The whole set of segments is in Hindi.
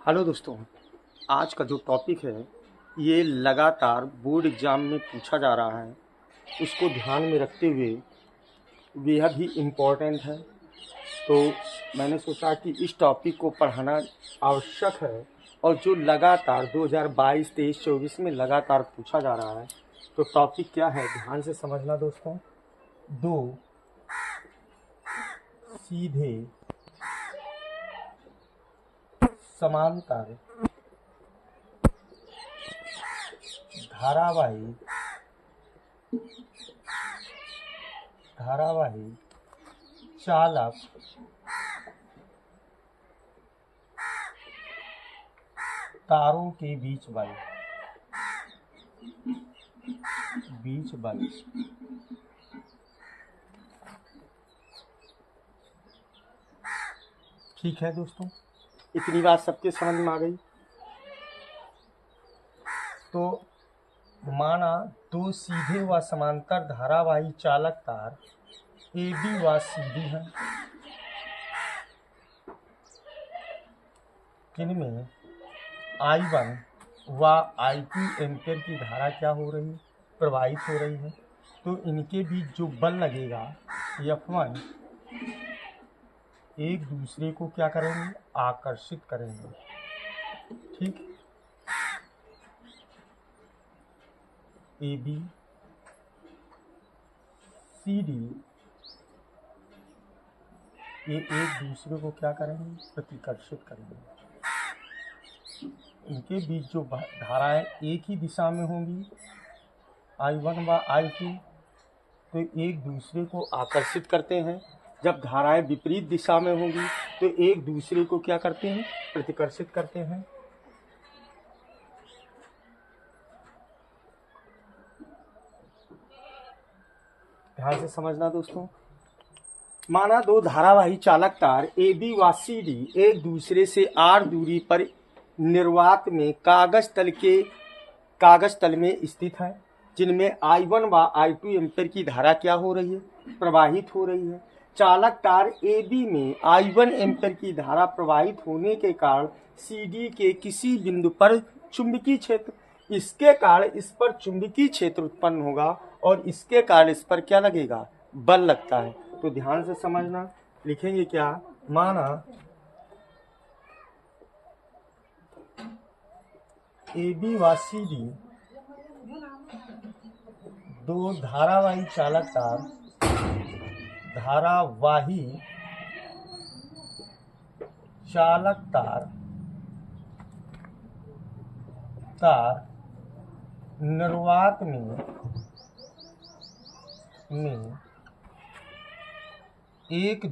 हेलो दोस्तों, आज का जो टॉपिक है ये लगातार बोर्ड एग्ज़ाम में पूछा जा रहा है। उसको ध्यान में रखते हुए बेहद ही इम्पोर्टेंट है। तो मैंने सोचा कि इस टॉपिक को पढ़ाना आवश्यक है और जो लगातार 2022, 23, 24 में लगातार पूछा जा रहा है। तो टॉपिक क्या है, ध्यान से समझना दोस्तों। दो सीधे समांतर धारावाही चालक तारों के बीच बल ठीक है दोस्तों, इतनी बात सबके समझ में आ गई। तो माना दो सीधे व समांतर धारावाही चालक तार AB व CD हैं, जिनमें I1 व I2 एम्पीयर की धारा क्या हो रही है, प्रवाहित हो रही है। तो इनके बीच जो बल लगेगा F1 एक दूसरे को क्या करेंगे, आकर्षित करेंगे। ठीक, AB CD ये एक दूसरे को क्या करेंगे, प्रतिकर्षित करेंगे। इनके बीच जो धाराएं एक ही दिशा में होंगी I1 व I2, तो एक दूसरे को आकर्षित करते हैं। जब धाराएं विपरीत दिशा में होंगी तो एक दूसरे को क्या करते हैं, प्रतिकर्षित करते हैं। ध्यान से समझना दोस्तों। माना दो धारावाही चालक तार AB व CD एक दूसरे से r दूरी पर निर्वात में कागज तल में स्थित है, जिनमें I1 व I2 एम्पीयर की धारा क्या हो रही है, प्रवाहित हो रही है। चालक तार AB में I1 एम्पीयर की धारा प्रवाहित होने के कारण CD के किसी बिंदु पर चुंबकीय क्षेत्र, इसके कारण इस पर चुंबकीय क्षेत्र उत्पन्न होगा और इसके कारण इस पर क्या लगेगा, बल लगता है। तो ध्यान से समझना, लिखेंगे क्या, माना AB व CD दो धारावाही चालक तार निर्वात में एक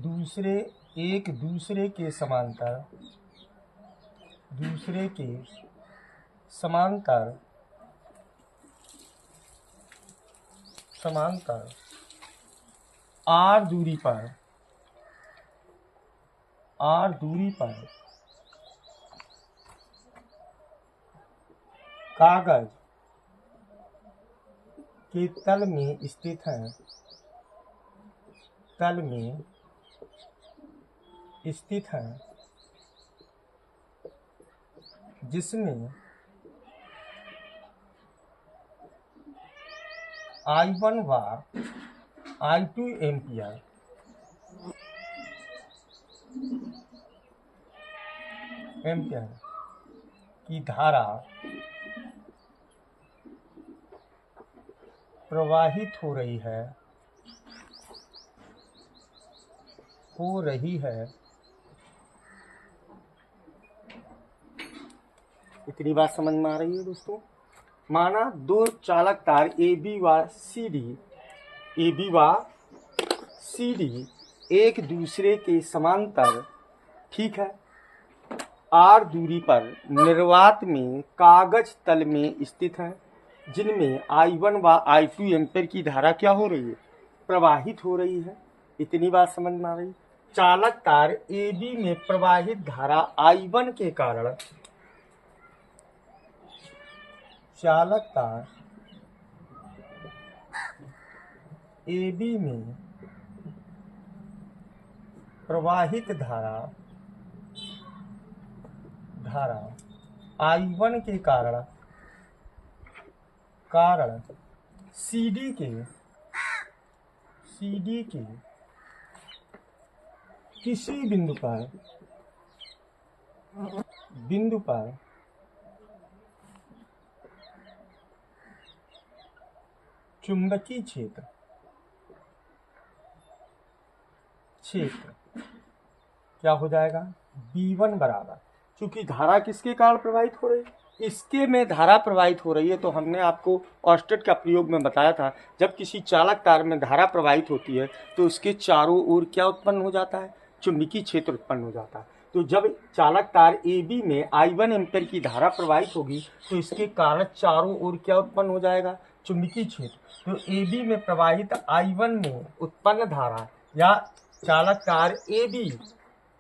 दूसरे के समांतर R दूरी पर कागज के तल में स्थित हैं, जिसमें I1 व I2 एम्पीयर की धारा प्रवाहित हो रही है। इतनी बात समझ में आ रही है दोस्तों। माना दो चालक तार AB व CD एक दूसरे के समांतर, ठीक है, R दूरी पर निर्वात में कागज तल में स्थित है, जिनमें I1 व I2 एम्पीयर की धारा क्या हो रही है, प्रवाहित हो रही है। इतनी बात समझ में आ रही। चालक तार AB में प्रवाहित धारा I1 के कारण चालक तार AB में प्रवाहित धारा I1 के कारण CD के किसी बिंदु पर चुंबकीय क्षेत्र क्या हो जाएगा, B1 बराबर, क्योंकि धारा किसके कारण प्रवाहित हो रही है, इसके में धारा प्रवाहित हो रही है। तो हमने आपको ऑस्टेट का प्रयोग में बताया था, जब किसी चालक तार में धारा प्रवाहित होती है तो उसके चारों ओर क्या उत्पन्न हो जाता है, चुंबकीय क्षेत्र उत्पन्न हो जाता है। तो जब चालक तार AB में I1 एम्पीयर की धारा प्रवाहित होगी तो इसके कारण चारों ओर क्या उत्पन्न हो जाएगा, चुंबकीय क्षेत्र। तो AB में प्रवाहित I1 में उत्पन्न धारा या चालक तार AB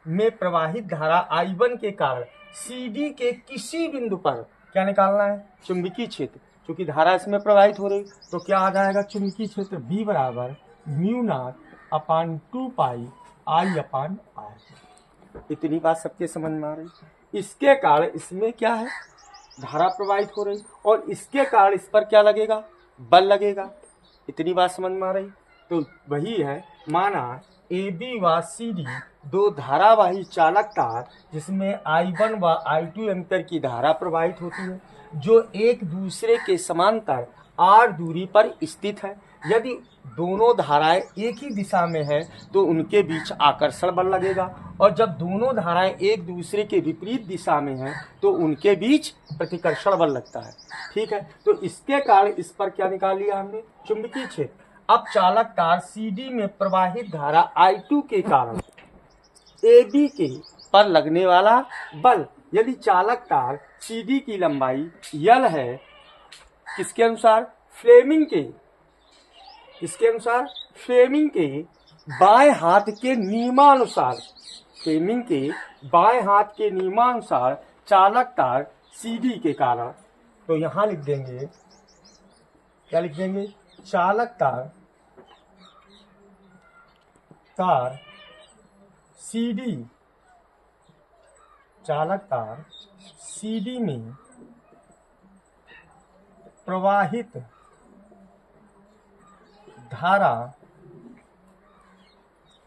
में प्रवाहित धारा I1 के कारण CD के किसी बिंदु पर क्या निकालना है, चुंबकीय क्षेत्र। क्योंकि धारा इसमें प्रवाहित हो रही तो क्या आ जाएगा, चुंबकीय क्षेत्र B बराबर μ0/2 पाई I/R। इतनी बात सबके समझ में आ रही। इसके कारण इसमें क्या है, धारा प्रवाहित हो रही और इसके कारण इस पर क्या लगेगा, बल लगेगा। इतनी बात समझ में आ रही। तो वही है, माना AB व CD दो धारावाही चालक तार जिसमें I1 व I2 एम्पीयर की धारा प्रवाहित होती है, जो एक दूसरे के समांतर R दूरी पर स्थित है। यदि दोनों धाराएं एक ही दिशा में है तो उनके बीच आकर्षण बल लगेगा, और जब दोनों धाराएं एक दूसरे के विपरीत दिशा में हैं तो उनके बीच प्रतिकर्षण बल लगता है। ठीक है, तो इसके कारण इस पर क्या निकाल लिया हमने, चुंबकीय क्षेत्र। अब चालक तार CD में प्रवाहित धारा I2 के कारण AB के पर लगने वाला बल, यदि चालक तार CD की लंबाई L है, किसके अनुसार, फ्लेमिंग के, इसके अनुसार फ्लेमिंग के बाएं हाथ के नियमानुसार, फ्लेमिंग के बाएं हाथ के नियमानुसार चालक तार CD के कारण, तो यहां लिख देंगे, क्या लिख देंगे, चालक तार CD, चालक तार CD में प्रवाहित धारा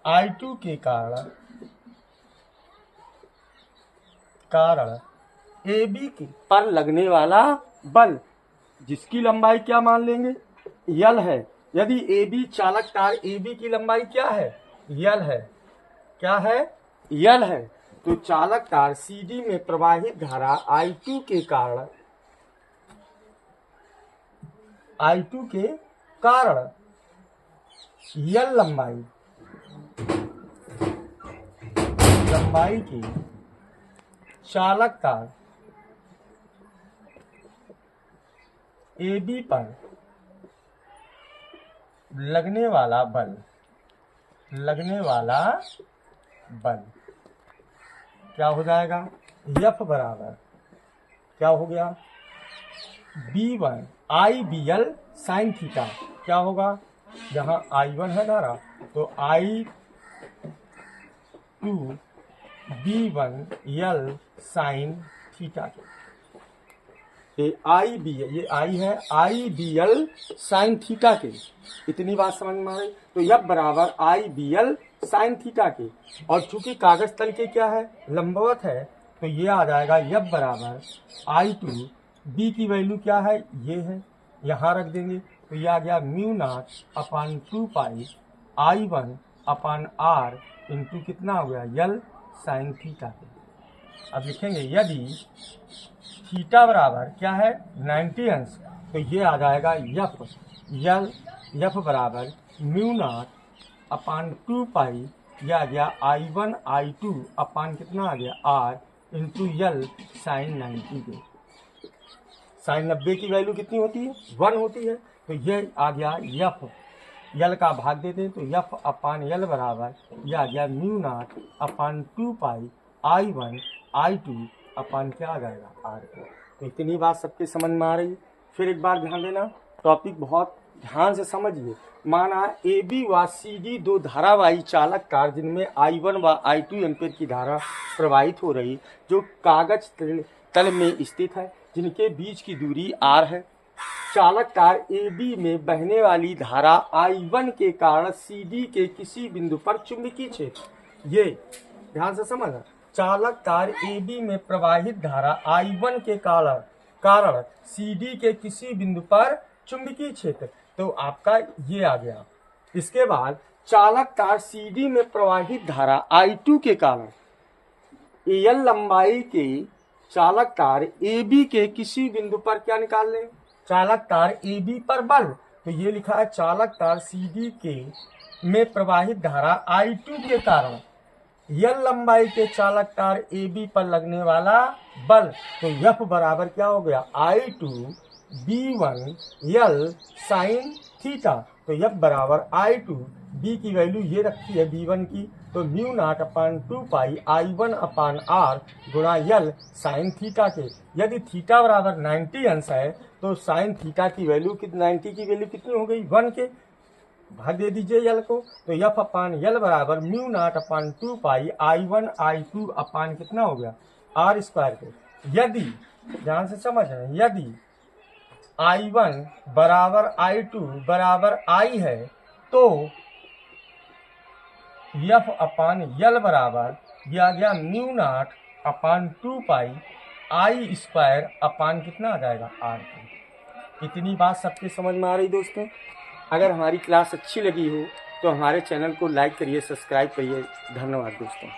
I2 के कारण AB के पर लगने वाला बल, जिसकी लंबाई क्या मान लेंगे, L है। यदि AB, चालक तार AB की लंबाई क्या है, L है, क्या है, L है, तो चालक तार CD में प्रवाहित धारा I2 के कारण L लंबाई की चालक तार AB पर लगने वाला बल क्या हो जाएगा, F बराबर क्या हो गया, B1 IBL साइन थीटा। क्या होगा, जहां I1 है धारा तो I2 B1L साइन थीटा के, ये I है IBL साइन थीटा के। इतनी बात समझ में आई। तो F बराबर IBL साइन थीटा के, और चूंकि कागज तल के क्या है, लंबवत है, तो ये आ जाएगा F बराबर I2, B की वैल्यू क्या है, ये है, यहाँ रख देंगे, तो ये आ गया μ0/2 पाई I/R इंटू कितना हो गया, L साइन थीटा के। अब लिखेंगे यदि थीटा बराबर क्या है, 90 अंश, तो ये आ जाएगा F बराबर μ0/2 पाई, यह आ गया I1 I2 अपान कितना आ गया R इंटू L साइन 90 के। साइन 90 की वैल्यू कितनी होती है, 1 होती है, तो ये आ गया F, L का भाग देते हैं तो F अपान L बराबर यह आ गया μ0/2 पाई I1 I2 अपान क्या आ जाएगा R। तो इतनी बात सबके समझ में आ रही है। फिर एक बार ध्यान देना, टॉपिक बहुत ध्यान से समझिए, माना ए बी व सी डी दो धारावाही चालक कार जिनमें I1 व I2 एम्पीयर की धारा प्रवाहित हो रही, जो कागज तल में स्थित है, जिनके बीच की दूरी r है। चालक तार AB में बहने वाली धारा I1 के कारण CD के किसी बिंदु पर चुंबकीय क्षेत्र, ये ध्यान से समझना, चालक तार AB में प्रवाहित धारा I1 के कारण CD के किसी बिंदु पर चुंबकीय क्षेत्र, तो आपका ये आ गया। इसके बाद चालक तार CD में प्रवाहित धारा I2 के कारण AL लंबाई के चालक तार AB के किसी बिंदु पर क्या निकाल लें, चालक तार AB पर बल, तो ये लिखा है चालक तार CD के में प्रवाहित धारा I2 के कारण L लंबाई के चालक तार AB पर लगने वाला बल, तो F बराबर क्या हो गया, I2 B1 L sine theta, तो F बराबर I2, B की वैल्यू ये रखी है B1 की, तो म्यू नॉट अपान 2 पाई I1 अपान R गुणा L साइन थीटा के। यदि थीटा बराबर 90 अंश है तो साइन थीटा की वैल्यू 90 की वैल्यू कितनी हो गई, 1 के, भाग दे दीजिए L को, तो F अपान L बराबर म्यू नॉट अपान 2 पाई I1 I2 अपान कितना हो गया, R स्क्वायर के। यदि ध्यान से समझ रहे हैं, यदि I1 बराबर I2 बराबर I है तो F अपान L बराबर दिया गया mu naught upon 2 pi I square upon कितना आ जाएगा, R। इतनी बात सबके समझ में आ रही दोस्तों। अगर हमारी क्लास अच्छी लगी हो तो हमारे चैनल को लाइक करिए, सब्सक्राइब करिए। धन्यवाद दोस्तों।